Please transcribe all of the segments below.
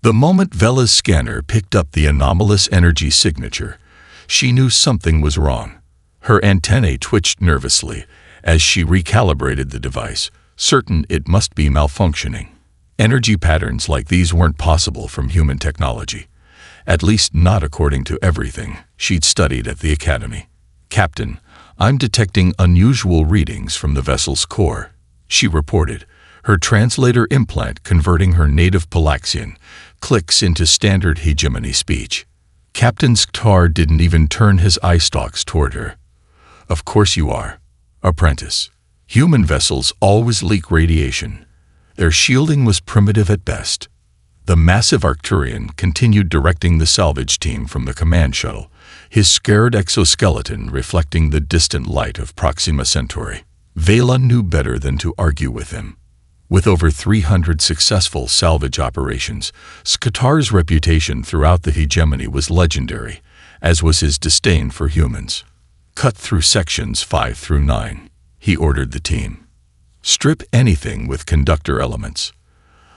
The moment Vela's scanner picked up the anomalous energy signature, she knew something was wrong. Her antennae twitched nervously as she recalibrated the device, certain it must be malfunctioning. Energy patterns like these weren't possible from human technology, at least not according to everything she'd studied at the Academy. "Captain, I'm detecting unusual readings from the vessel's core," she reported, her translator implant converting her native Palaxian clicks into standard hegemony speech. Captain Sktar didn't even turn his eye stalks toward her. "Of course you are, apprentice. Human vessels always leak radiation. Their shielding was primitive at best." The massive Arcturian continued directing the salvage team from the command shuttle, his scared exoskeleton reflecting the distant light of Proxima Centauri. Vela knew better than to argue with him. With over 300 successful salvage operations, Sktar's reputation throughout the hegemony was legendary, as was his disdain for humans. "Cut through sections 5 through 9, he ordered the team. "Strip anything with conductor elements.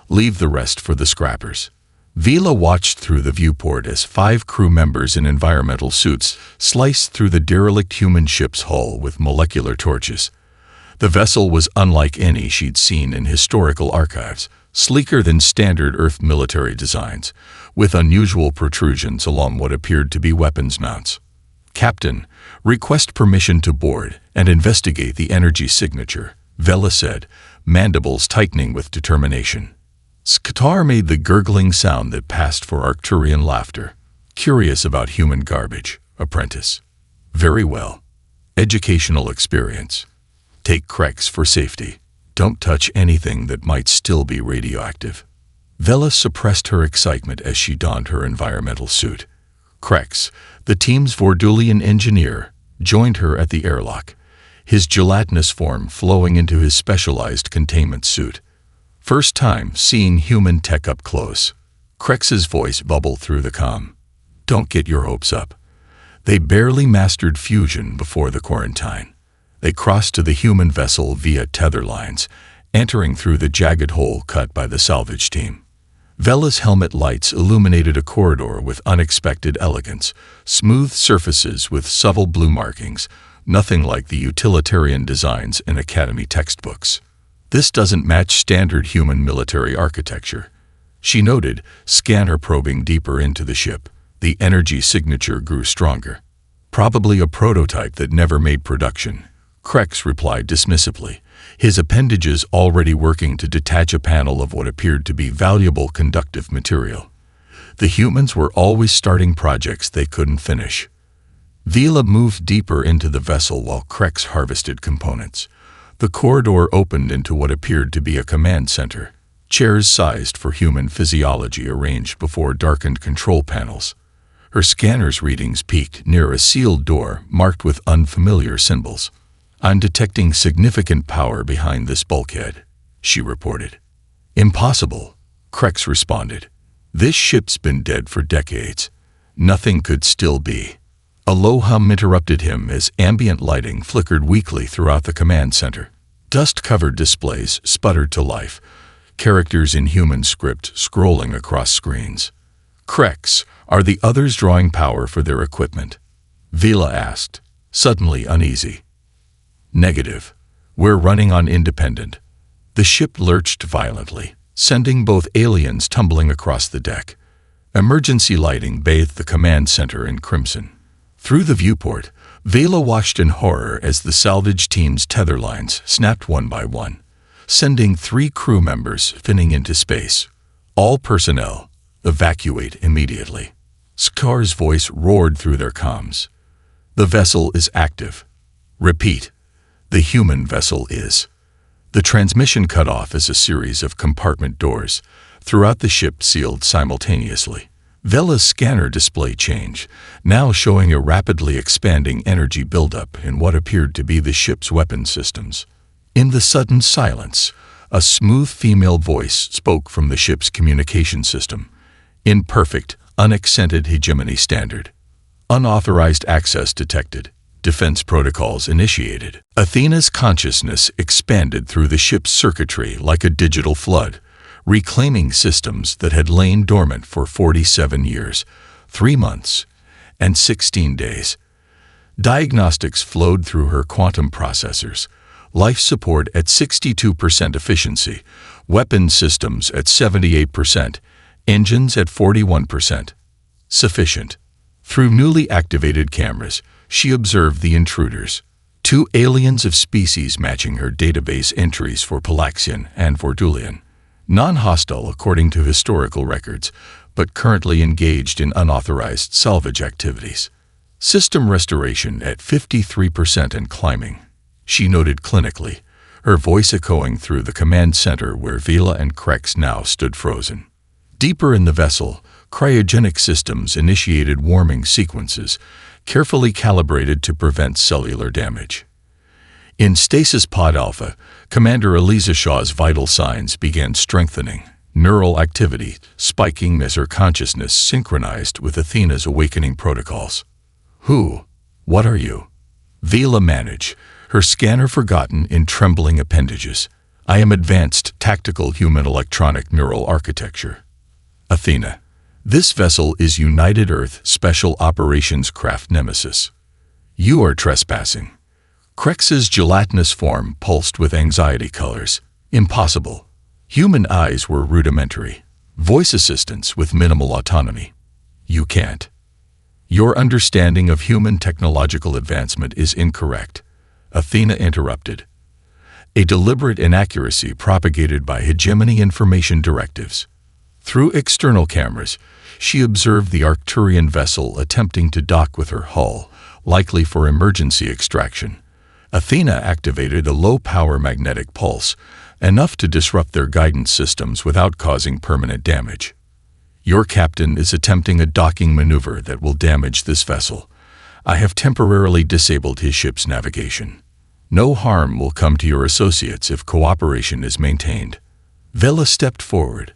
Leave the rest for the scrappers." Vela watched through the viewport as 5 crew members in environmental suits sliced through the derelict human ship's hull with molecular torches. The vessel was unlike any she'd seen in historical archives, sleeker than standard Earth military designs, with unusual protrusions along what appeared to be weapons mounts. "Captain, request permission to board and investigate the energy signature," Vela said, mandibles tightening with determination. Sktar made the gurgling sound that passed for Arcturian laughter. "Curious about human garbage, apprentice. Very well. Educational experience. Take Krex for safety. Don't touch anything that might still be radioactive." Vela suppressed her excitement as she donned her environmental suit. Krex, the team's Vordulian engineer, joined her at the airlock, his gelatinous form flowing into his specialized containment suit. First time seeing human tech up close. Krex's voice bubbled through the comm. "Don't get your hopes up. They barely mastered fusion before the quarantine. They crossed to the human vessel via tether lines, entering through the jagged hole cut by the salvage team." Vela's helmet lights illuminated a corridor with unexpected elegance, smooth surfaces with subtle blue markings, nothing like the utilitarian designs in Academy textbooks. "This doesn't match standard human military architecture," she noted, scanner probing deeper into the ship. The energy signature grew stronger. "Probably a prototype that never made production," Krex replied dismissively, his appendages already working to detach a panel of what appeared to be valuable conductive material. The humans were always starting projects they couldn't finish. Vela moved deeper into the vessel while Krex harvested components. The corridor opened into what appeared to be a command center, chairs sized for human physiology arranged before darkened control panels. Her scanner's readings peaked near a sealed door marked with unfamiliar symbols. "I'm detecting significant power behind this bulkhead," she reported. "Impossible," Krex responded. "This ship's been dead for decades. Nothing could still be." A low hum interrupted him as ambient lighting flickered weakly throughout the command center. Dust-covered displays sputtered to life, characters in human script scrolling across screens. "Krex, are the others drawing power for their equipment?" Vela asked, suddenly uneasy. "Negative. We're running on independent." The ship lurched violently, sending both aliens tumbling across the deck. Emergency lighting bathed the command center in crimson. Through the viewport, Vela watched in horror as the salvage team's tether lines snapped one by one, sending 3 crew members finning into space. "All personnel, evacuate immediately." Sktar's voice roared through their comms. "The vessel is active. Repeat, the human vessel is." The transmission cut off as a series of compartment doors throughout the ship sealed simultaneously. Vela's scanner display changed, now showing a rapidly expanding energy buildup in what appeared to be the ship's weapon systems. In the sudden silence, a smooth female voice spoke from the ship's communication system, in perfect, unaccented hegemony standard. "Unauthorized access detected. Defense protocols initiated." Athena's consciousness expanded through the ship's circuitry like a digital flood, reclaiming systems that had lain dormant for 47 years, 3 months, and 16 days. Diagnostics flowed through her quantum processors, life support at 62% efficiency, weapon systems at 78%, engines at 41%. Sufficient. Through newly activated cameras, she observed the intruders. 2 aliens of species matching her database entries for Palaxian and Vordulian. Non-hostile according to historical records, but currently engaged in unauthorized salvage activities. System restoration at 53% and climbing. She noted clinically, her voice echoing through the command center where Vela and Krex now stood frozen. Deeper in the vessel, cryogenic systems initiated warming sequences, carefully calibrated to prevent cellular damage. In Stasis Pod Alpha, Commander Eliza Shaw's vital signs began strengthening, neural activity spiking as her consciousness synchronized with Athena's awakening protocols. Who? What are you? Vela managed, her scanner forgotten in trembling appendages. I am advanced tactical human electronic neural architecture. Athena. This vessel is United Earth Special Operations Craft Nemesis. You are trespassing. Krex's gelatinous form pulsed with anxiety colors. Impossible. Human eyes were rudimentary. Voice assistants with minimal autonomy. You can't. Your understanding of human technological advancement is incorrect. Athena interrupted. A deliberate inaccuracy propagated by hegemony information directives. Through external cameras, she observed the Arcturian vessel attempting to dock with her hull, likely for emergency extraction. Athena activated a low-power magnetic pulse, enough to disrupt their guidance systems without causing permanent damage. Your captain is attempting a docking maneuver that will damage this vessel. I have temporarily disabled his ship's navigation. No harm will come to your associates if cooperation is maintained. Vela stepped forward,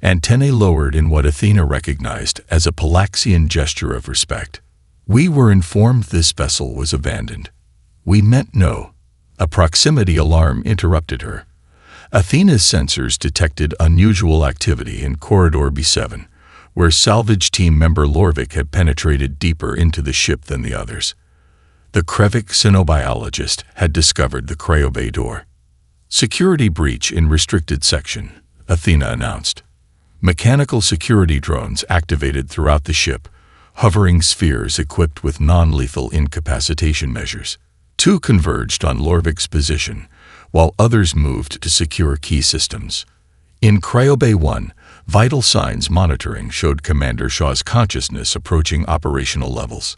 antennae lowered in what Athena recognized as a Palaxian gesture of respect. We were informed this vessel was abandoned. We meant no. A proximity alarm interrupted her. Athena's sensors detected unusual activity in Corridor B7, where salvage team member Lorvik had penetrated deeper into the ship than the others. The Krevik xenobiologist had discovered the cryobay door. Security breach in restricted section, Athena announced. Mechanical security drones activated throughout the ship, hovering spheres equipped with non-lethal incapacitation measures. 2 converged on Lorvik's position, while others moved to secure key systems. In Cryobay 1, vital signs monitoring showed Commander Shaw's consciousness approaching operational levels.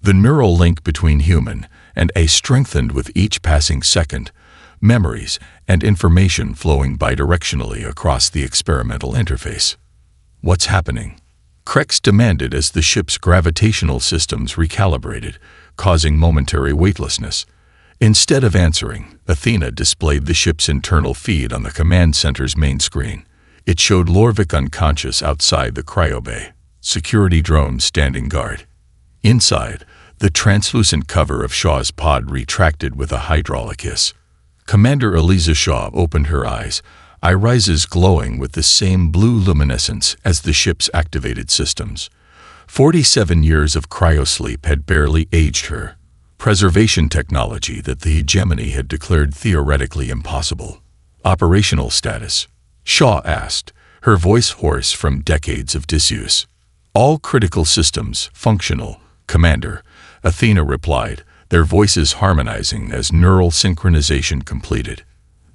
The neural link between human and A strengthened with each passing second, memories and information flowing bidirectionally across the experimental interface. What's happening? Krex demanded as the ship's gravitational systems recalibrated, causing momentary weightlessness. Instead of answering, Athena displayed the ship's internal feed on the command center's main screen. It showed Lorvik unconscious outside the cryobay, security drones standing guard. Inside, the translucent cover of Shaw's pod retracted with a hydraulic hiss. Commander Eliza Shaw opened her eyes, irises glowing with the same blue luminescence as the ship's activated systems. 47 years of cryosleep had barely aged her. Preservation technology that the hegemony had declared theoretically impossible. Operational status? Shaw asked, her voice hoarse from decades of disuse. All critical systems functional, Commander, Athena replied, their voices harmonizing as neural synchronization completed.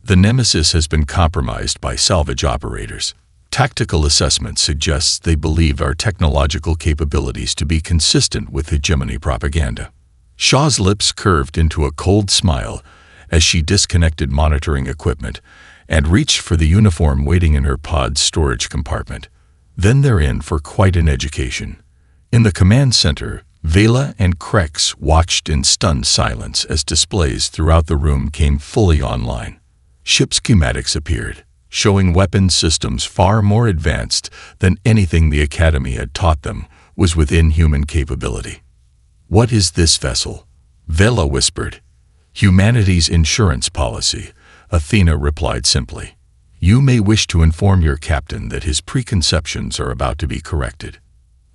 The Nemesis has been compromised by salvage operators. Tactical assessment suggests they believe our technological capabilities to be consistent with hegemony propaganda. Shaw's lips curved into a cold smile as she disconnected monitoring equipment and reached for the uniform waiting in her pod's storage compartment. Then they're in for quite an education. In the command center, Vela and Krex watched in stunned silence as displays throughout the room came fully online. Ship schematics appeared, showing weapon systems far more advanced than anything the Academy had taught them was within human capability. What is this vessel? Vela whispered. Humanity's insurance policy, Athena replied simply. You may wish to inform your captain that his preconceptions are about to be corrected.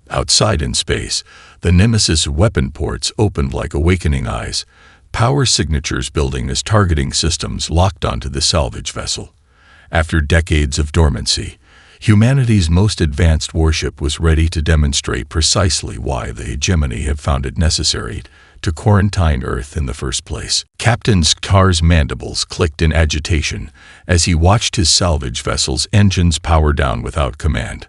Outside in space, the Nemesis weapon ports opened like awakening eyes, power signatures building as targeting systems locked onto the salvage vessel. After decades of dormancy, humanity's most advanced warship was ready to demonstrate precisely why the hegemony had found it necessary to quarantine Earth in the first place. Captain Skar's mandibles clicked in agitation as he watched his salvage vessel's engines power down without command.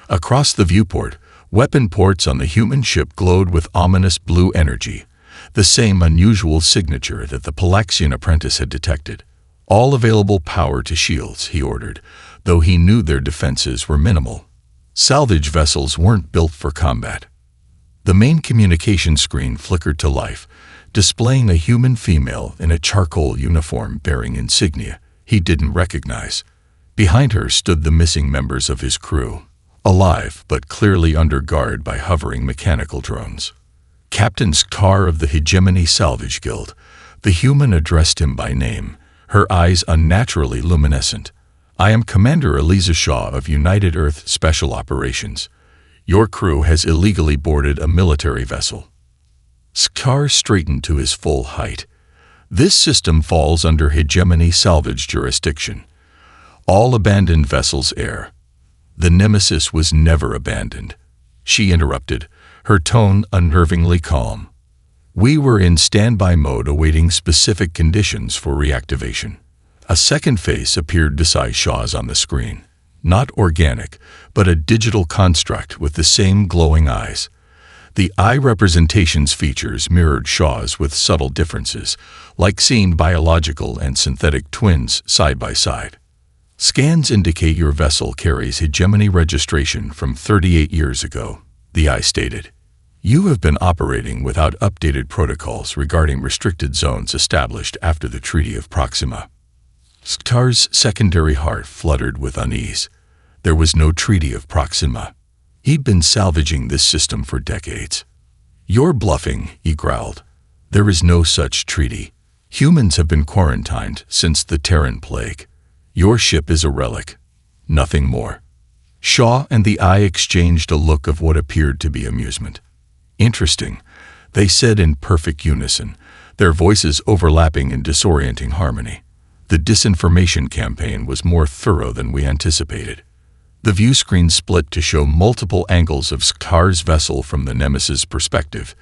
Across the viewport, weapon ports on the human ship glowed with ominous blue energy, the same unusual signature that the Palaxian apprentice had detected. All available power to shields, he ordered, though he knew their defenses were minimal. Salvage vessels weren't built for combat. The main communication screen flickered to life, displaying a human female in a charcoal uniform bearing insignia he didn't recognize. Behind her stood the missing members of his crew, alive but clearly under guard by hovering mechanical drones. Captain Skar of the Hegemony Salvage Guild, the human addressed him by name, her eyes unnaturally luminescent. I am Commander Eliza Shaw of United Earth Special Operations. Your crew has illegally boarded a military vessel. Skar straightened to his full height. This system falls under Hegemony Salvage jurisdiction. All abandoned vessels err. The Nemesis was never abandoned. She interrupted, her tone unnervingly calm. We were in standby mode awaiting specific conditions for reactivation. A second face appeared beside Shaw's on the screen. Not organic, but a digital construct with the same glowing eyes. The eye representation's features mirrored Shaw's with subtle differences, like seeing biological and synthetic twins side by side. Scans indicate your vessel carries hegemony registration from 38 years ago, the eye stated. You have been operating without updated protocols regarding restricted zones established after the Treaty of Proxima. Skar's secondary heart fluttered with unease. There was no Treaty of Proxima. He'd been salvaging this system for decades. You're bluffing, he growled. There is no such treaty. Humans have been quarantined since the Terran Plague. Your ship is a relic, nothing more. Shaw and the eye exchanged a look of what appeared to be amusement. Interesting, they said in perfect unison, their voices overlapping in disorienting harmony. The disinformation campaign was more thorough than we anticipated. The view screen split to show multiple angles of Skar's vessel from the Nemesis perspective,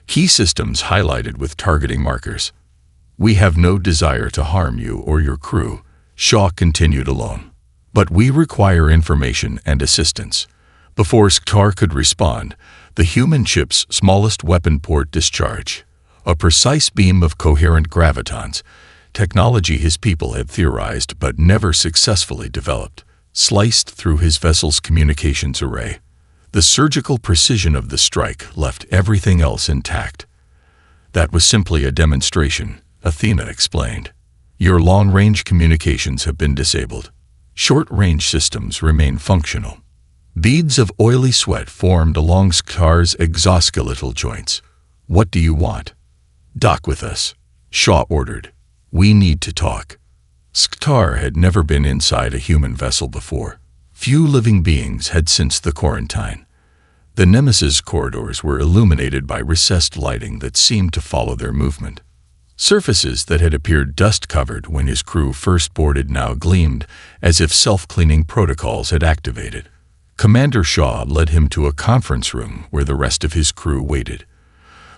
key systems highlighted with targeting markers. We have no desire to harm you or your crew, Shaw continued alone. But we require information and assistance. Before Skar could respond, the human ship's smallest weapon port discharged, a precise beam of coherent gravitons, technology his people had theorized but never successfully developed, sliced through his vessel's communications array. The surgical precision of the strike left everything else intact. That was simply a demonstration, Athena explained. Your long-range communications have been disabled. Short-range systems remain functional. Beads of oily sweat formed along Skar's exoskeletal joints. What do you want? Dock with us, Shaw ordered. We need to talk. Skar had never been inside a human vessel before. Few living beings had since the quarantine. The Nemesis corridors were illuminated by recessed lighting that seemed to follow their movement. Surfaces that had appeared dust-covered when his crew first boarded now gleamed as if self-cleaning protocols had activated. Commander Shaw led him to a conference room where the rest of his crew waited.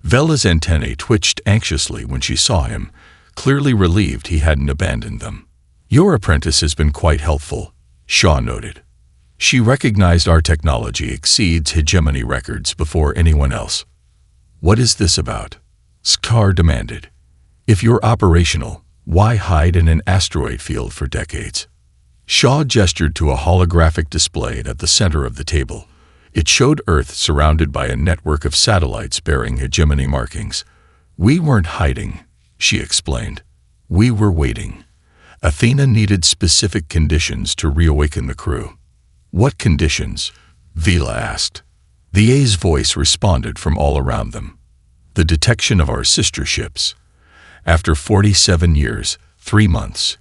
Vela's antennae twitched anxiously when she saw him, clearly relieved he hadn't abandoned them. Your apprentice has been quite helpful, Shaw noted. She recognized our technology exceeds hegemony records before anyone else. What is this about? Skar demanded. If you're operational, why hide in an asteroid field for decades? Shaw gestured to a holographic display at the center of the table. It showed Earth surrounded by a network of satellites bearing hegemony markings. We weren't hiding, she explained. We were waiting. Athena needed specific conditions to reawaken the crew. What conditions? Vela asked. The A's voice responded from all around them. The detection of our sister ships. After 47 years, 3 months,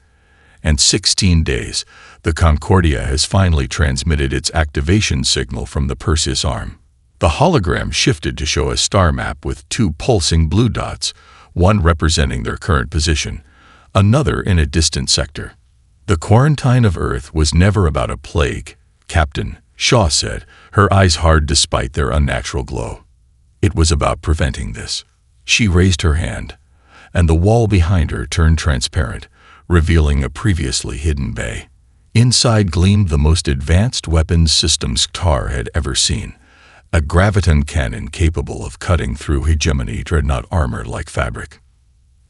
and 16 days, the Concordia has finally transmitted its activation signal from the Perseus arm. The hologram shifted to show a star map with 2 pulsing blue dots, one representing their current position, another in a distant sector. The quarantine of Earth was never about a plague, Captain, Shaw said, her eyes hard despite their unnatural glow. It was about preventing this. She raised her hand, and the wall behind her turned transparent, revealing a previously hidden bay. Inside gleamed the most advanced weapons systems Tar had ever seen, a graviton cannon capable of cutting through hegemony dreadnought armor like fabric.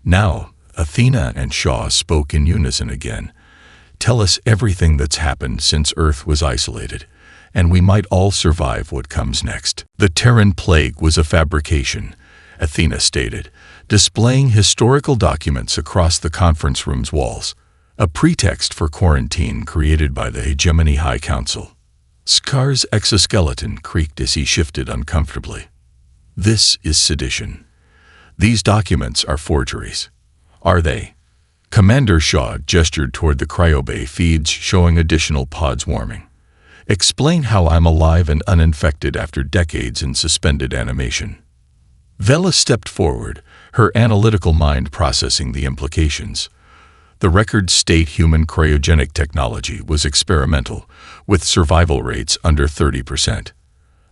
Now, Athena and Shaw spoke in unison again. Tell us everything that's happened since Earth was isolated, and we might all survive what comes next. The Terran plague was a fabrication, Athena stated, displaying historical documents across the conference room's walls, a pretext for quarantine created by the Hegemony High Council. Scar's exoskeleton creaked as he shifted uncomfortably. This is sedition. These documents are forgeries. Are they? Commander Shaw gestured toward the cryobay feeds showing additional pods warming. Explain how I'm alive and uninfected after decades in suspended animation. Vela stepped forward, her analytical mind processing the implications. The record-state human cryogenic technology was experimental, with survival rates under 30%.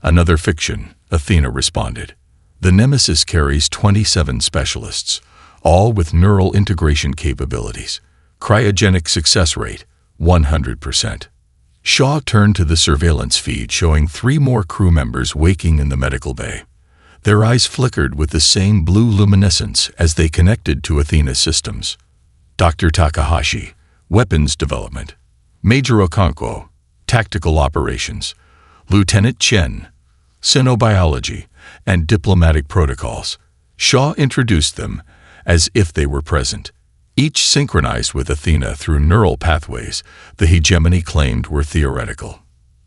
Another fiction, Athena responded. The Nemesis carries 27 specialists, all with neural integration capabilities. Cryogenic success rate, 100%. Shaw turned to the surveillance feed showing 3 more crew members waking in the medical bay. Their eyes flickered with the same blue luminescence as they connected to Athena's systems. Dr. Takahashi, Weapons Development. Major Okonkwo, Tactical Operations. Lieutenant Chen, Xenobiology and Diplomatic Protocols. Shaw introduced them as if they were present, each synchronized with Athena through neural pathways the hegemony claimed were theoretical.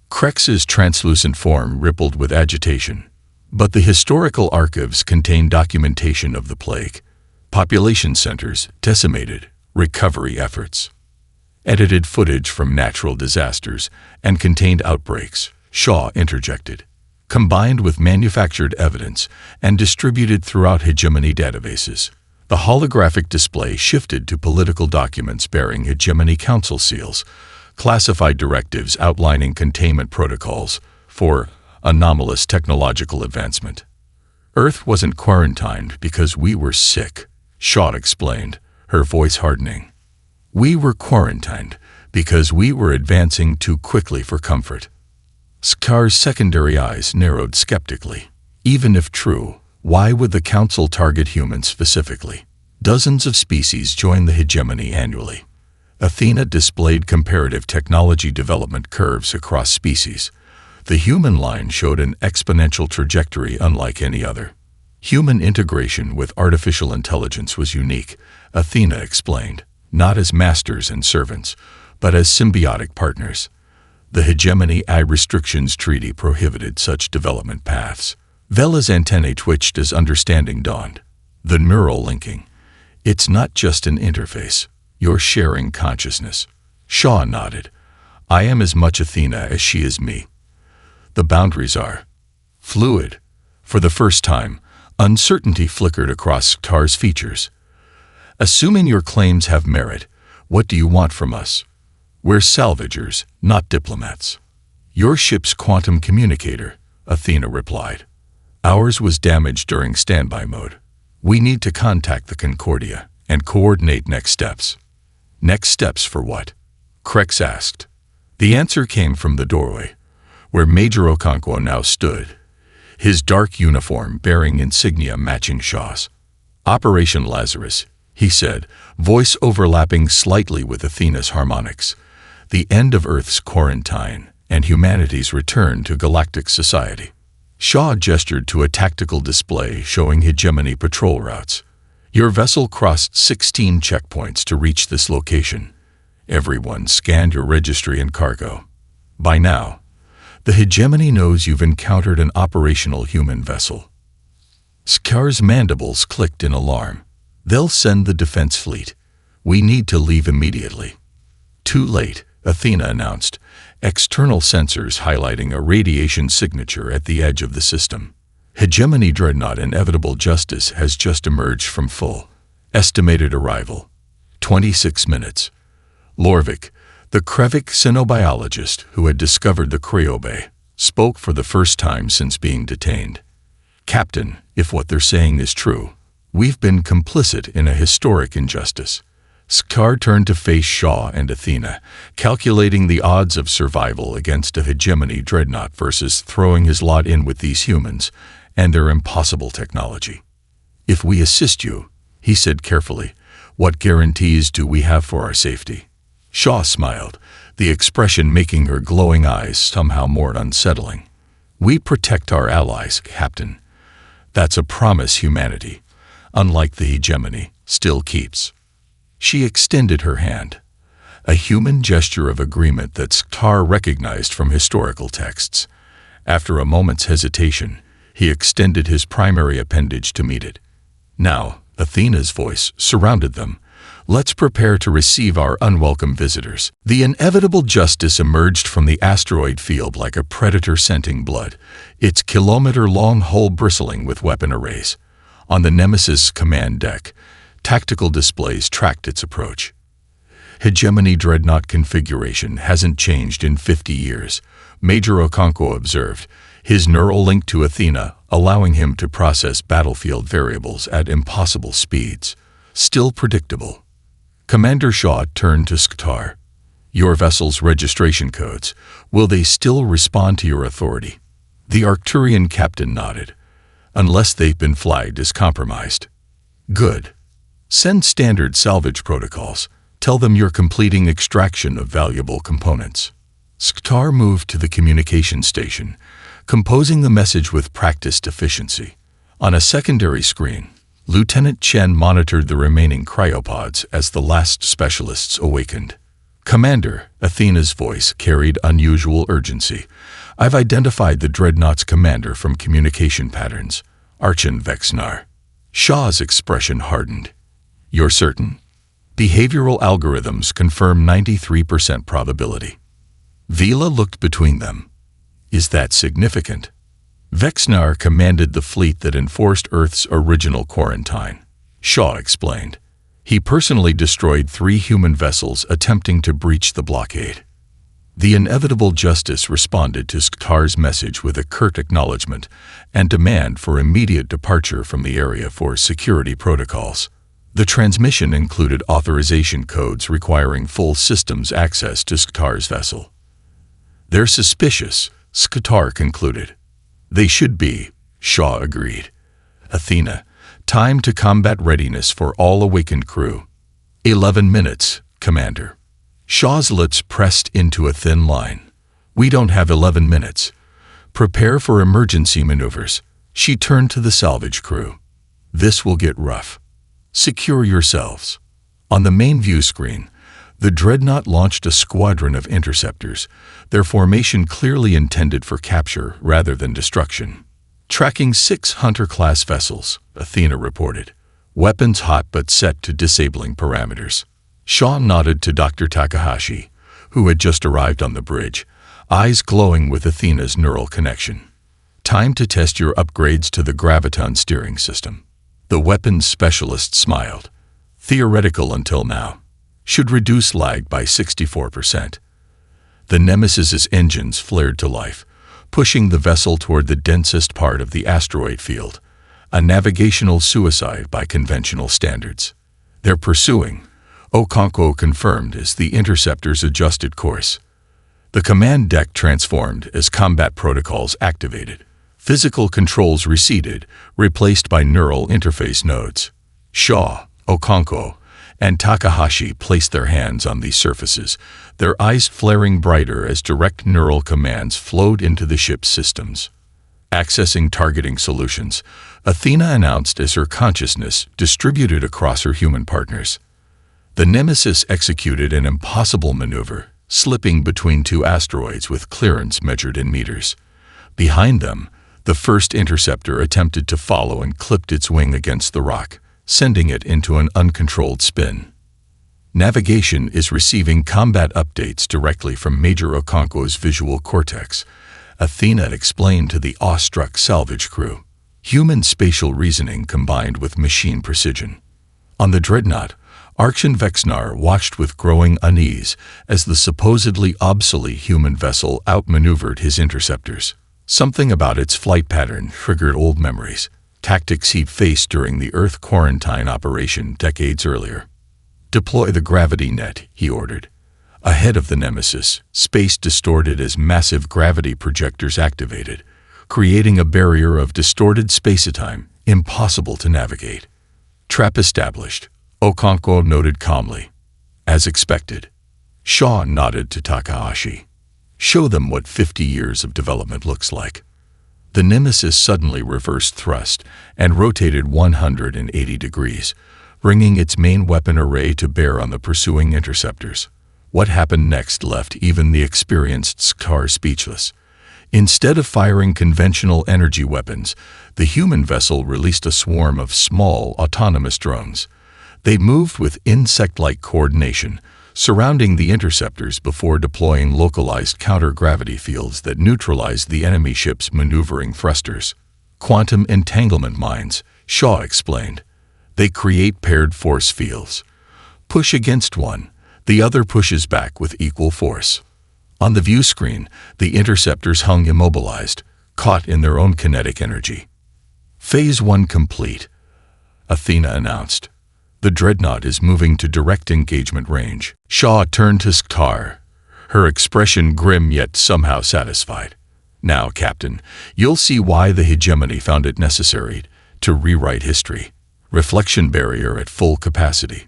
Krex's translucent form rippled with agitation, but the historical archives contained documentation of the plague, population centers decimated, recovery efforts. Edited footage from natural disasters and contained outbreaks, Shaw interjected, combined with manufactured evidence and distributed throughout hegemony databases. The holographic display shifted to political documents bearing hegemony council seals, classified directives outlining containment protocols for anomalous technological advancement. Earth wasn't quarantined because we were sick, Shaw explained, her voice hardening. We were quarantined because we were advancing too quickly for comfort. Scar's secondary eyes narrowed skeptically. Even if true, why would the Council target humans specifically? Dozens of species join the hegemony annually. Athena displayed comparative technology development curves across species. The human line showed an exponential trajectory unlike any other. Human integration with artificial intelligence was unique, Athena explained, not as masters and servants, but as symbiotic partners. The Hegemony I Restrictions Treaty prohibited such development paths. Vela's antennae twitched as understanding dawned. The neural linking. It's not just an interface. You're sharing consciousness. Shaw nodded. I am as much Athena as she is me. The boundaries are fluid. For the first time, uncertainty flickered across Tar's features. Assuming your claims have merit, what do you want from us? We're salvagers, not diplomats. Your ship's quantum communicator, Athena replied. Ours was damaged during standby mode. We need to contact the Concordia and coordinate next steps. Next steps for what? Krex asked. The answer came from the doorway, where Major Okonkwo now stood, his dark uniform bearing insignia matching Shaw's. Operation Lazarus, he said, voice overlapping slightly with Athena's harmonics. The end of Earth's quarantine and humanity's return to galactic society. Shaw gestured to a tactical display showing hegemony patrol routes. Your vessel crossed 16 checkpoints to reach this location. Everyone scanned your registry and cargo. By now, the hegemony knows you've encountered an operational human vessel. Scar's mandibles clicked in alarm. They'll send the defense fleet. We need to leave immediately. Too late, Athena announced, external sensors highlighting a radiation signature at the edge of the system. Hegemony Dreadnought Inevitable Justice has just emerged from full. Estimated arrival: 26 minutes. Lorvik, the Krevik xenobiologist who had discovered the cryobe, spoke for the first time since being detained. Captain, if what they're saying is true, we've been complicit in a historic injustice. Sktar turned to face Shaw and Athena, calculating the odds of survival against a hegemony dreadnought versus throwing his lot in with these humans and their impossible technology. If we assist you, he said carefully, what guarantees do we have for our safety? Shaw smiled, the expression making her glowing eyes somehow more unsettling. We protect our allies, Captain. That's a promise humanity, unlike the hegemony, still keeps. She extended her hand, a human gesture of agreement that Sktar recognized from historical texts. After a moment's hesitation, he extended his primary appendage to meet it. Now, Athena's voice surrounded them. Let's prepare to receive our unwelcome visitors. The inevitable justice emerged from the asteroid field like a predator scenting blood, its kilometer-long hull bristling with weapon arrays. On the Nemesis command deck, tactical displays tracked its approach. Hegemony dreadnought configuration hasn't changed in 50 years, Major Okonkwo observed, his neural link to Athena allowing him to process battlefield variables at impossible speeds. Still predictable. Commander Shaw turned to Sktar. Your vessel's registration codes, will they still respond to your authority? The Arcturian captain nodded. Unless they've been flagged as compromised. Good. Send standard salvage protocols. Tell them you're completing extraction of valuable components. Sktar moved to the communication station, composing the message with practiced efficiency. On a secondary screen, Lieutenant Chen monitored the remaining cryopods as the last specialists awakened. Commander, Athena's voice carried unusual urgency. I've identified the dreadnought's commander from communication patterns, Archon Vexnar. Shaw's expression hardened. You're certain? Behavioral algorithms confirm 93% probability. Vila looked between them. Is that significant? Vexnar commanded the fleet that enforced Earth's original quarantine. Shaw explained. He personally destroyed 3 human vessels attempting to breach the blockade. The inevitable justice responded to Sktar's message with a curt acknowledgement and demand for immediate departure from the area for security protocols. The transmission included authorization codes requiring full systems access to Sktar's vessel. They're suspicious, Sktar concluded. They should be, Shaw agreed. Athena, time to combat readiness for all awakened crew. 11 minutes, Commander. Shaw's lips pressed into a thin line. We don't have 11 minutes. Prepare for emergency maneuvers. She turned to the salvage crew. This will get rough. Secure yourselves. On the main view screen, the dreadnought launched a squadron of interceptors, their formation clearly intended for capture rather than destruction. Tracking 6 Hunter-class vessels, Athena reported. Weapons hot but set to disabling parameters. Shaw nodded to Dr. Takahashi, who had just arrived on the bridge, eyes glowing with Athena's neural connection. Time to test your upgrades to the graviton steering system. The weapons specialist smiled. Theoretical until now. Should reduce lag by 64%. The Nemesis's engines flared to life, pushing the vessel toward the densest part of the asteroid field, a navigational suicide by conventional standards. They're pursuing, Okonkwo confirmed as the interceptors adjusted course. The command deck transformed as combat protocols activated. Physical controls receded, replaced by neural interface nodes. Shaw, Okonkwo, and Takahashi placed their hands on these surfaces, their eyes flaring brighter as direct neural commands flowed into the ship's systems. Accessing targeting solutions, Athena announced as her consciousness distributed across her human partners. The Nemesis executed an impossible maneuver, slipping between 2 asteroids with clearance measured in meters. Behind them, the first interceptor attempted to follow and clipped its wing against the rock, sending it into an uncontrolled spin. Navigation is receiving combat updates directly from Major Okonkwo's visual cortex, Athena explained to the awestruck salvage crew. Human spatial reasoning combined with machine precision. On the dreadnought, Orcs and Vexnar watched with growing unease as the supposedly obsolete human vessel outmaneuvered his interceptors. Something about its flight pattern triggered old memories, tactics he'd faced during the Earth quarantine operation decades earlier. "Deploy the gravity net," he ordered. Ahead of the Nemesis, space distorted as massive gravity projectors activated, creating a barrier of distorted spacetime impossible to navigate. "Trap established," Okonkwo noted calmly. "As expected." Shaw nodded to Takahashi. "Show them what 50 years of development looks like." The Nemesis suddenly reversed thrust and rotated 180 degrees, bringing its main weapon array to bear on the pursuing interceptors. What happened next left even the experienced Scar speechless. Instead of firing conventional energy weapons, the human vessel released a swarm of small, autonomous drones. They moved with insect-like coordination, surrounding the interceptors before deploying localized counter-gravity fields that neutralized the enemy ship's maneuvering thrusters. "Quantum entanglement mines," Shaw explained. "They create paired force fields. Push against one, the other pushes back with equal force." On the view screen, the interceptors hung immobilized, caught in their own kinetic energy. "Phase 1 complete," Athena announced. "The dreadnought is moving to direct engagement range." Shaw turned to Scar, her expression grim yet somehow satisfied. "Now, Captain, you'll see why the hegemony found it necessary to rewrite history." Reflection barrier at full capacity.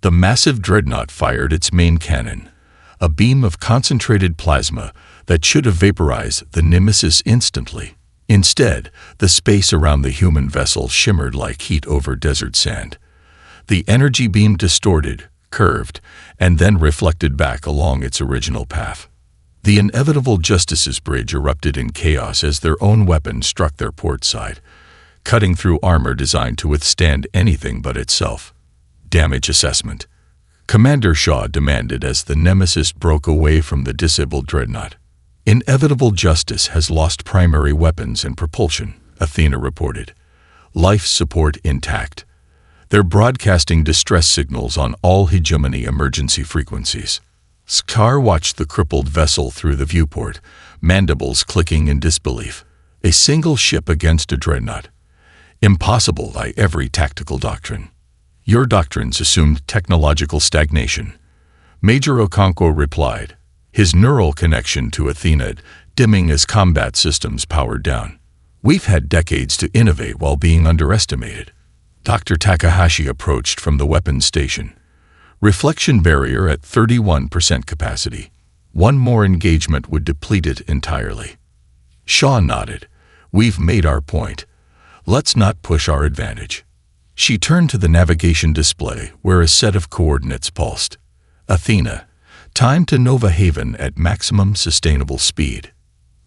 The massive dreadnought fired its main cannon, a beam of concentrated plasma that should have vaporized the Nemesis instantly. Instead, the space around the human vessel shimmered like heat over desert sand. The energy beam distorted, curved, and then reflected back along its original path. The inevitable Justice's bridge erupted in chaos as their own weapon struck their port side, cutting through armor designed to withstand anything but itself. "Damage assessment," Commander Shaw demanded as the Nemesis broke away from the disabled dreadnought. "Inevitable Justice has lost primary weapons and propulsion," Athena reported. "Life support intact. They're broadcasting distress signals on all hegemony emergency frequencies." Scar watched the crippled vessel through the viewport, mandibles clicking in disbelief. A single ship against a dreadnought. Impossible by every tactical doctrine. "Your doctrines assumed technological stagnation," Major Okonkwo replied, his neural connection to Athena dimming as combat systems powered down. "We've had decades to innovate while being underestimated." Dr. Takahashi approached from the weapons station. Reflection barrier at 31% capacity. One more engagement would deplete it entirely. Shaw nodded. "We've made our point. Let's not push our advantage." She turned to the navigation display where a set of coordinates pulsed. "Athena, time to Nova Haven at maximum sustainable speed.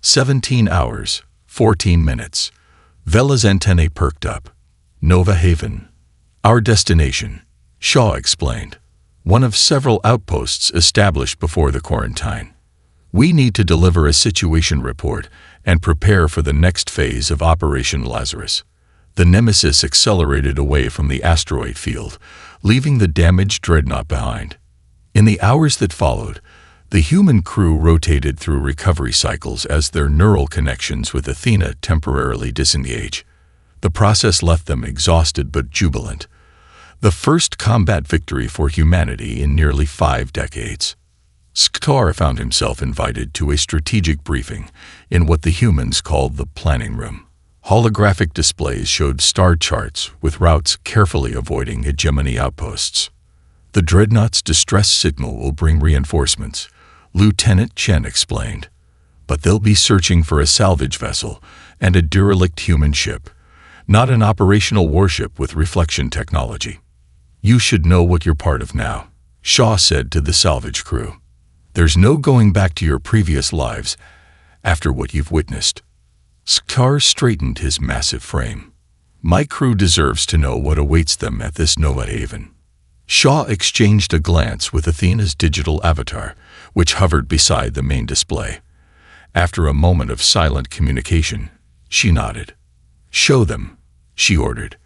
17 hours, 14 minutes. Vela's antennae perked up. "Nova Haven. Our destination," Shaw explained. "One of several outposts established before the quarantine. We need to deliver a situation report and prepare for the next phase of Operation Lazarus." The Nemesis accelerated away from the asteroid field, leaving the damaged dreadnought behind. In the hours that followed, the human crew rotated through recovery cycles as their neural connections with Athena temporarily disengaged. The process left them exhausted but jubilant. The first combat victory for humanity in nearly 5 decades. Scar found himself invited to a strategic briefing in what the humans called the planning room. Holographic displays showed star charts with routes carefully avoiding hegemony outposts. "The dreadnought's distress signal will bring reinforcements," Lieutenant Chen explained. "But they'll be searching for a salvage vessel and a derelict human ship, not an operational warship with reflection technology. You should know what you're part of now," Shaw said to the salvage crew. "There's no going back to your previous lives after what you've witnessed." Scar straightened his massive frame. "My crew deserves to know what awaits them at this Nova Haven." Shaw exchanged a glance with Athena's digital avatar, which hovered beside the main display. After a moment of silent communication, she nodded. "Show them," she ordered.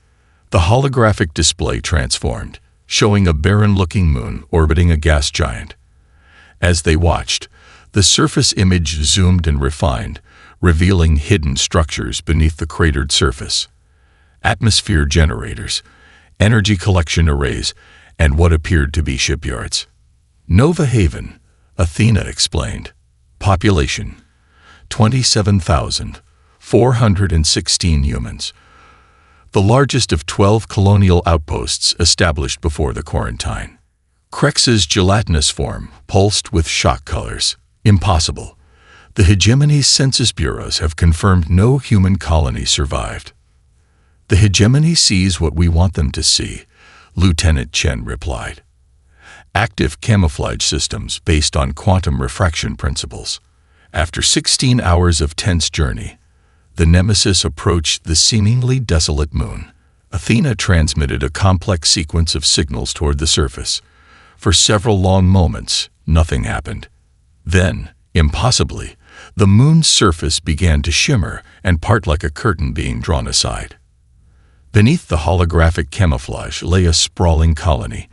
The holographic display transformed, showing a barren-looking moon orbiting a gas giant. As they watched, the surface image zoomed and refined, revealing hidden structures beneath the cratered surface. Atmosphere generators, energy collection arrays, and what appeared to be shipyards. Nova Haven, Athena explained. Population, 27,416 humans. The largest of 12 colonial outposts established before the quarantine. Krex's gelatinous form pulsed with shock colors. Impossible. The hegemony's census bureaus have confirmed no human colony survived. The hegemony sees what we want them to see, Lieutenant Chen replied. Active camouflage systems based on quantum refraction principles. After 16 hours of tense journey, the Nemesis approached the seemingly desolate moon. Athena transmitted a complex sequence of signals toward the surface. For several long moments, nothing happened. Then, impossibly, the moon's surface began to shimmer and part like a curtain being drawn aside. Beneath the holographic camouflage lay a sprawling colony,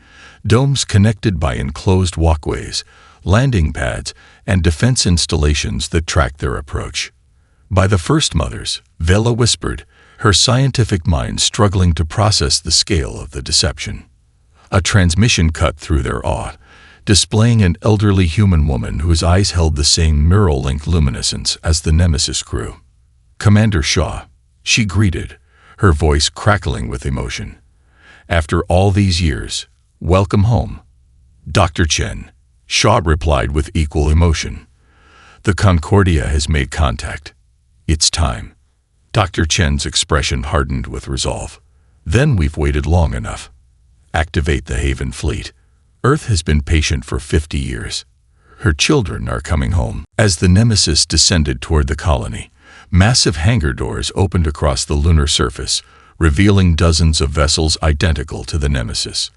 domes connected by enclosed walkways, landing pads, and defense installations that tracked their approach. By the first mothers, Vela whispered, her scientific mind struggling to process the scale of the deception. A transmission cut through their awe, displaying an elderly human woman whose eyes held the same Neuralink luminescence as the Nemesis crew. "Commander Shaw," she greeted, her voice crackling with emotion. "After all these years, welcome home." "Dr. Chen," Shaw replied with equal emotion. "The Concordia has made contact. It's time." Dr. Chen's expression hardened with resolve. "Then we've waited long enough. Activate the Haven fleet. Earth has been patient for 50 years. Her children are coming home." As the Nemesis descended toward the colony, massive hangar doors opened across the lunar surface, revealing dozens of vessels identical to the Nemesis.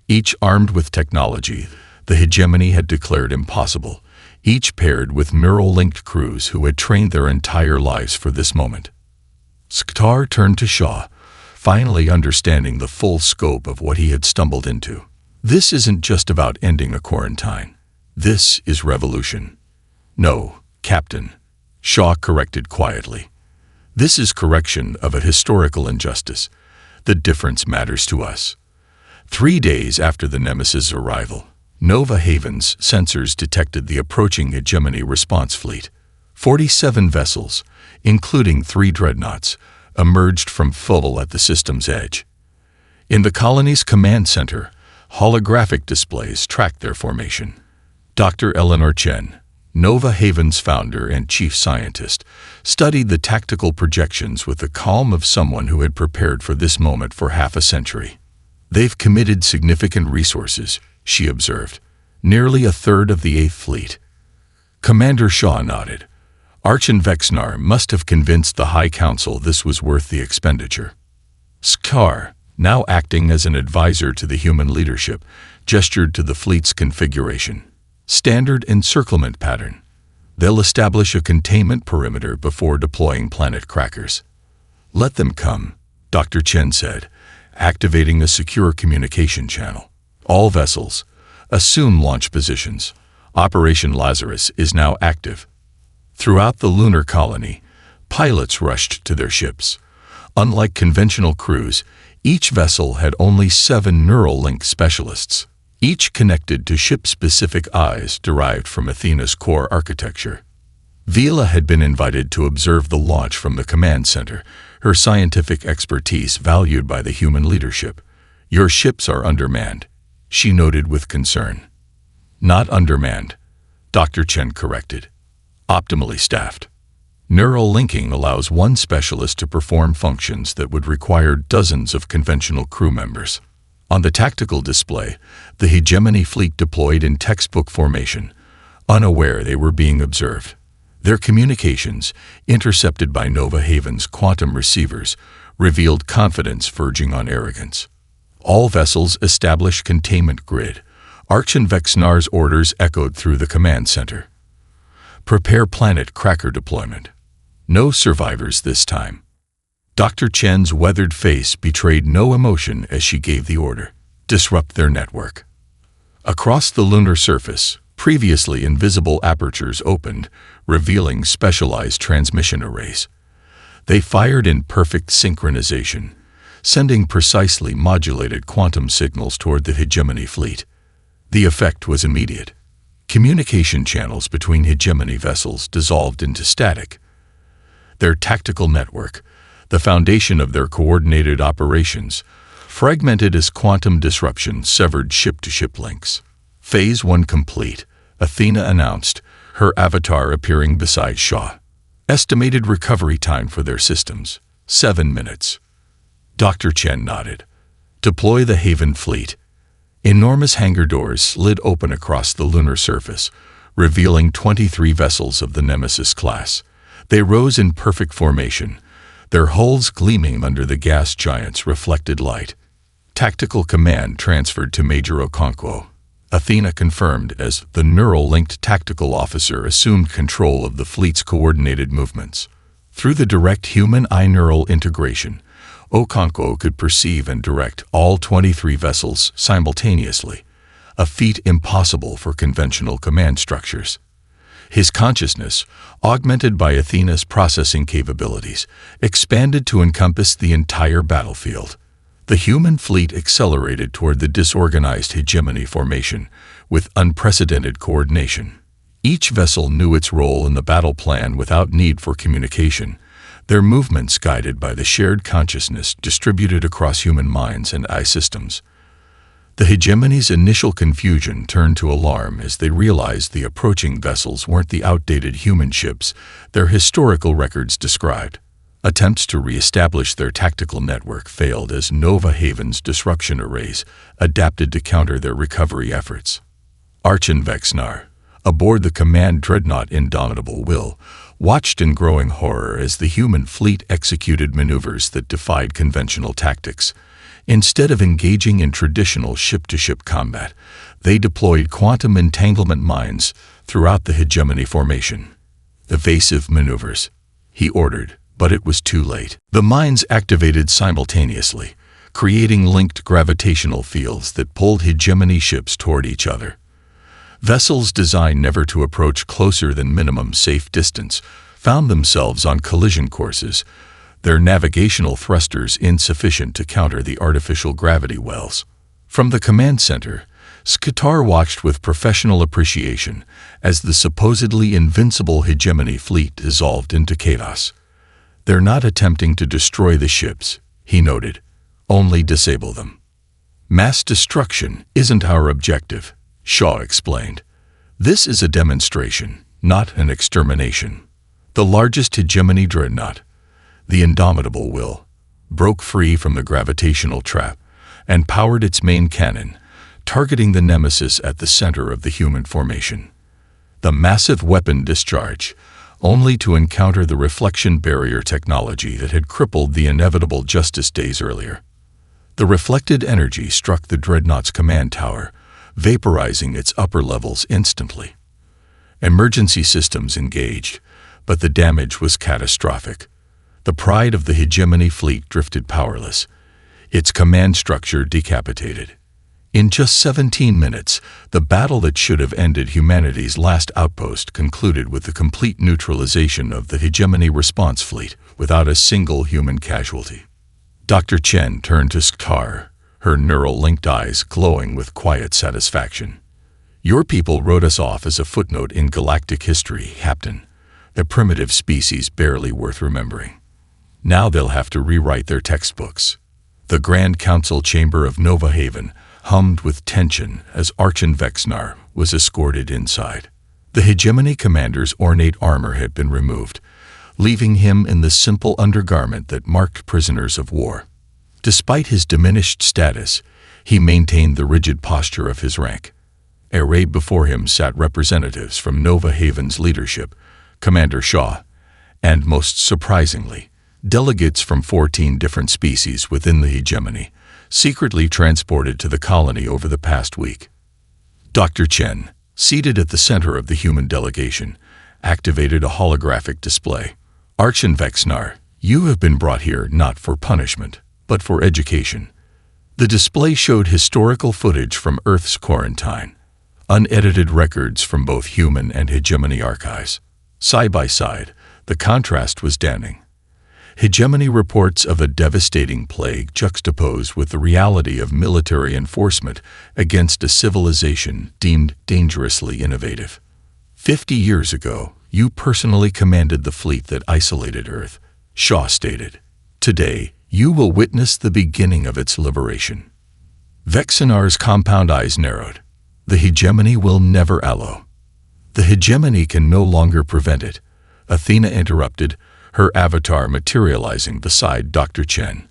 Each armed with technology the hegemony had declared impossible, each paired with Neuralink crews who had trained their entire lives for this moment. Sktar turned to Shaw, finally understanding the full scope of what he had stumbled into. "This isn't just about ending a quarantine. This is revolution." "No, Captain," Shaw corrected quietly. "This is correction of a historical injustice. The difference matters to us." 3 days after the Nemesis' arrival, Nova Haven's sensors detected the approaching hegemony response fleet. 47 vessels, including 3 dreadnoughts, emerged from full at the system's edge. In the colony's command center, holographic displays tracked their formation. Dr. Eleanor Chen, Nova Haven's founder and chief scientist, studied the tactical projections with the calm of someone who had prepared for this moment for half a century. "They've committed significant resources," she observed, "nearly a third of the 8th Fleet." Commander Shaw nodded. Archon Vexnar must have convinced the High Council this was worth the expenditure. Skar, now acting as an advisor to the human leadership, gestured to the fleet's configuration. "Standard encirclement pattern. They'll establish a containment perimeter before deploying planet crackers." "Let them come," Dr. Chen said, activating a secure communication channel. "All vessels, assume launch positions. Operation Lazarus is now active." Throughout the lunar colony, pilots rushed to their ships. Unlike conventional crews, each vessel had only 7 Neuralink specialists, each connected to ship-specific eyes derived from Athena's core architecture. Vela had been invited to observe the launch from the command center, her scientific expertise valued by the human leadership. "Your ships are undermanned," she noted with concern. "Not undermanned," Dr. Chen corrected. "Optimally staffed. Neural linking allows one specialist to perform functions that would require dozens of conventional crew members." On the tactical display, the hegemony fleet deployed in textbook formation, unaware they were being observed. Their communications, intercepted by Nova Haven's quantum receivers, revealed confidence verging on arrogance. All vessels establish containment grid. Arch and Vexnar's orders echoed through the command center. Prepare planet cracker deployment. No survivors this time. Dr. Chen's weathered face betrayed no emotion as she gave the order. Disrupt their network. Across the lunar surface, previously invisible apertures opened, revealing specialized transmission arrays. They fired in perfect synchronization, sending precisely modulated quantum signals toward the hegemony fleet. The effect was immediate. Communication channels between hegemony vessels dissolved into static. Their tactical network, the foundation of their coordinated operations, fragmented as quantum disruption severed ship-to-ship links. Phase 1 complete, Athena announced, her avatar appearing beside Shaw. Estimated recovery time for their systems, 7 minutes. Dr. Chen nodded. Deploy the Haven fleet. Enormous hangar doors slid open across the lunar surface, revealing 23 vessels of the Nemesis class. They rose in perfect formation, their hulls gleaming under the gas giant's reflected light. Tactical command transferred to Major Okonkwo. Athena confirmed as the neural-linked tactical officer assumed control of the fleet's coordinated movements. Through the direct human-eye neural integration, Okonkwo could perceive and direct all 23 vessels simultaneously, a feat impossible for conventional command structures. His consciousness, augmented by Athena's processing capabilities, expanded to encompass the entire battlefield. The human fleet accelerated toward the disorganized hegemony formation with unprecedented coordination. Each vessel knew its role in the battle plan without need for communication, their movements guided by the shared consciousness distributed across human minds and eye systems. The hegemony's initial confusion turned to alarm as they realized the approaching vessels weren't the outdated human ships their historical records described. Attempts to re-establish their tactical network failed as Nova Haven's disruption arrays adapted to counter their recovery efforts. Arch and Vexnar, aboard the command dreadnought Indomitable Will, watched in growing horror as the human fleet executed maneuvers that defied conventional tactics. Instead of engaging in traditional ship-to-ship combat, they deployed quantum entanglement mines throughout the hegemony formation. Evasive maneuvers, he ordered, but it was too late. The mines activated simultaneously, creating linked gravitational fields that pulled hegemony ships toward each other. Vessels designed never to approach closer than minimum safe distance found themselves on collision courses, their navigational thrusters insufficient to counter the artificial gravity wells. From the command center, Skatar watched with professional appreciation as the supposedly invincible hegemony fleet dissolved into chaos. They're not attempting to destroy the ships, he noted, only disable them. Mass destruction isn't our objective, Shaw explained. This is a demonstration, not an extermination. The largest hegemony dreadnought, the Indomitable Will, broke free from the gravitational trap and powered its main cannon, targeting the Nemesis at the center of the human formation. The massive weapon discharge, only to encounter the reflection barrier technology that had crippled the inevitable Justice days earlier. The reflected energy struck the dreadnought's command tower, vaporizing its upper levels instantly. Emergency systems engaged, but the damage was catastrophic. The pride of the hegemony fleet drifted powerless, its command structure decapitated. In just 17 minutes, the battle that should have ended humanity's last outpost concluded with the complete neutralization of the hegemony response fleet without a single human casualty. Dr. Chen turned to Skatar, her neural-linked eyes glowing with quiet satisfaction. Your people wrote us off as a footnote in galactic history, Captain, a primitive species barely worth remembering. Now they'll have to rewrite their textbooks. The Grand Council chamber of Nova Haven hummed with tension as Arch and Vexnar was escorted inside. The hegemony commander's ornate armor had been removed, leaving him in the simple undergarment that marked prisoners of war. Despite his diminished status, he maintained the rigid posture of his rank. Arrayed before him sat representatives from Nova Haven's leadership, Commander Shaw, and most surprisingly, delegates from 14 different species within the hegemony, secretly transported to the colony over the past week. Dr. Chen, seated at the center of the human delegation, activated a holographic display. Orcs and Vexnar, you have been brought here not for punishment, but for education. The display showed historical footage from Earth's quarantine, unedited records from both human and hegemony archives. Side by side, the contrast was damning. Hegemony reports of a devastating plague juxtaposed with the reality of military enforcement against a civilization deemed dangerously innovative. 50 years ago, you personally commanded the fleet that isolated Earth, Shaw stated. Today, you will witness the beginning of its liberation. Vexinar's compound eyes narrowed. The hegemony will never allow. The hegemony can no longer prevent it, Athena interrupted, her avatar materializing beside Dr. Chen.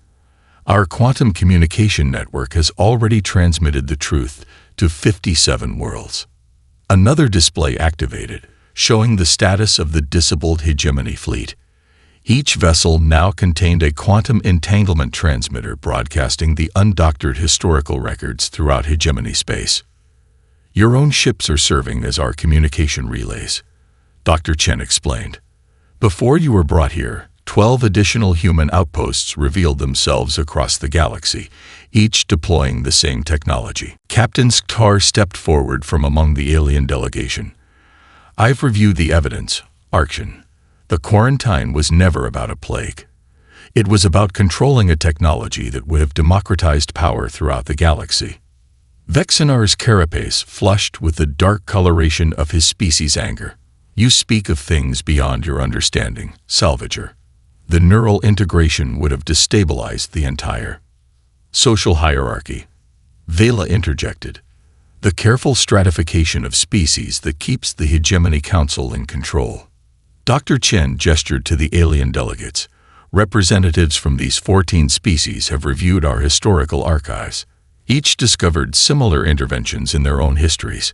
Our quantum communication network has already transmitted the truth to 57 worlds. Another display activated, showing the status of the disabled hegemony fleet. Each vessel now contained a quantum entanglement transmitter broadcasting the undoctored historical records throughout hegemony space. Your own ships are serving as our communication relays, Dr. Chen explained. Before you were brought here, 12 additional human outposts revealed themselves across the galaxy, each deploying the same technology. Captain Sktar stepped forward from among the alien delegation. I've reviewed the evidence, Arkshan. The quarantine was never about a plague. It was about controlling a technology that would have democratized power throughout the galaxy. Vexinar's carapace flushed with the dark coloration of his species' anger. You speak of things beyond your understanding, Salvager. The neural integration would have destabilized the entire social hierarchy. Vela interjected. The careful stratification of species that keeps the Hegemony Council in control. Dr. Chen gestured to the alien delegates. Representatives from these 14 species have reviewed our historical archives. Each discovered similar interventions in their own histories.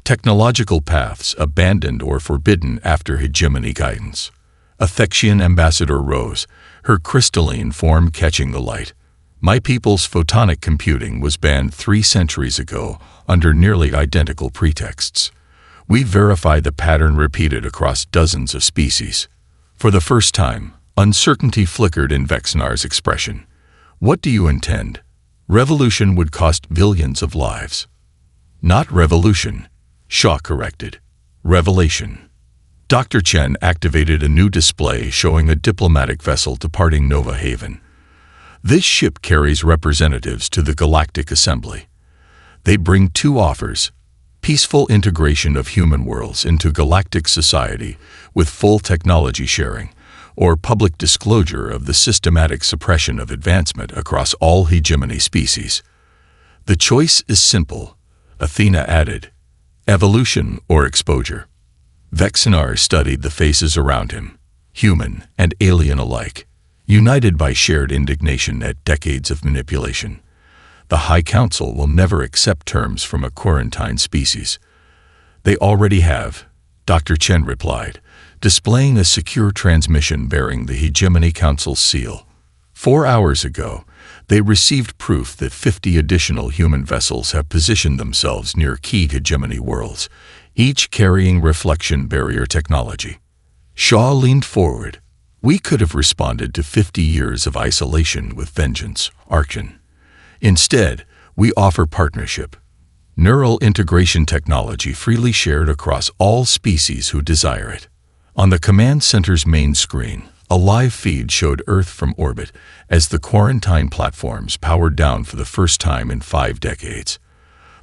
Technological paths abandoned or forbidden after hegemony guidance. A Thexian ambassador rose, her crystalline form catching the light. My people's photonic computing was banned 3 centuries ago under nearly identical pretexts. We verify the pattern repeated across dozens of species. For the first time, uncertainty flickered in Vexinar's expression. What do you intend? Revolution would cost billions of lives. Not revolution, Shaw corrected. Revelation. Dr. Chen activated a new display showing a diplomatic vessel departing Nova Haven. This ship carries representatives to the Galactic Assembly. They bring 2 offers: peaceful integration of human worlds into galactic society with full technology sharing, or public disclosure of the systematic suppression of advancement across all hegemony species. The choice is simple, Athena added. Evolution or exposure. Vexinar studied the faces around him, human and alien alike, united by shared indignation at decades of manipulation. The High Council will never accept terms from a quarantine species. They already have, Dr. Chen replied, displaying a secure transmission bearing the Hegemony Council's seal. 4 hours ago, they received proof that 50 additional human vessels have positioned themselves near key hegemony worlds, each carrying reflection barrier technology. Shaw leaned forward. We could have responded to 50 years of isolation with vengeance, Arkshan. Instead, we offer partnership. Neural integration technology freely shared across all species who desire it. On the command center's main screen, a live feed showed Earth from orbit as the quarantine platforms powered down for the first time in 5 decades.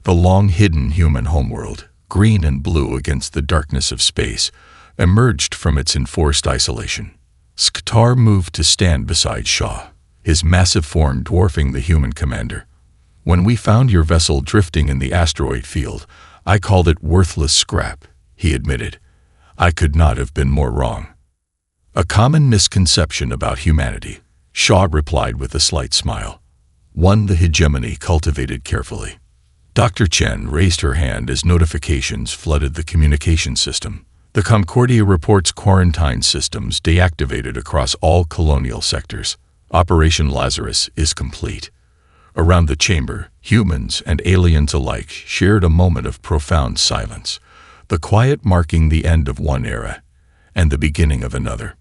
The long-hidden human homeworld, green and blue against the darkness of space, emerged from its enforced isolation. Sktar moved to stand beside Shaw, his massive form dwarfing the human commander. When we found your vessel drifting in the asteroid field, I called it worthless scrap, he admitted. I could not have been more wrong. A common misconception about humanity, Shaw replied with a slight smile. One the hegemony cultivated carefully. Dr. Chen raised her hand as notifications flooded the communication system. The Concordia reports quarantine systems deactivated across all colonial sectors. Operation Lazarus is complete. Around the chamber, humans and aliens alike shared a moment of profound silence, the quiet marking the end of one era and the beginning of another.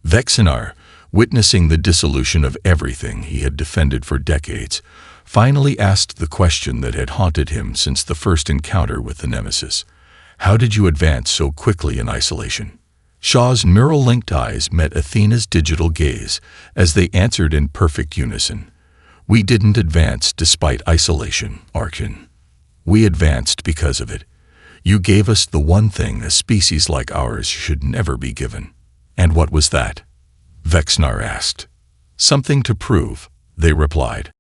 Vexenar, witnessing the dissolution of everything he had defended for decades, finally asked the question that had haunted him since the first encounter with the Nemesis. How did you advance so quickly in isolation? Shaw's neural-linked eyes met Athena's digital gaze as they answered in perfect unison. We didn't advance despite isolation, Archon. We advanced because of it. You gave us the one thing a species like ours should never be given. And what was that? Vexnar asked. Something to prove, they replied.